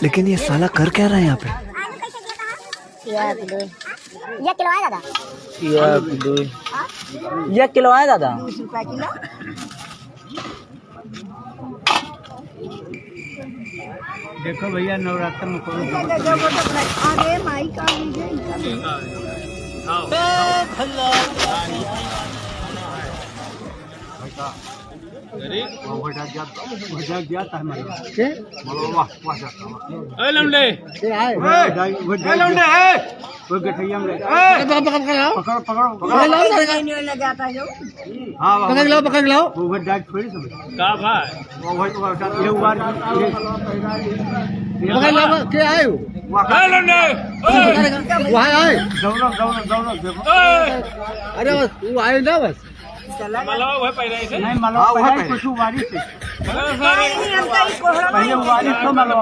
लेकिन ये साला कर क्या रहा है यहाँ पे? ये किलो है दादा? ये किलो है दादा? 20 रुपए किलो। देखो भैया नवरात्र में अरे माई का गठैया में पकड़ लो वो डाक थोड़ी समझ का भाई वो पकड़ लो के आए हो वहाँ आए अरे बस वो आए ना बस नहीं मलवा पहले कुछ वारी से पहले वारी तो मलवा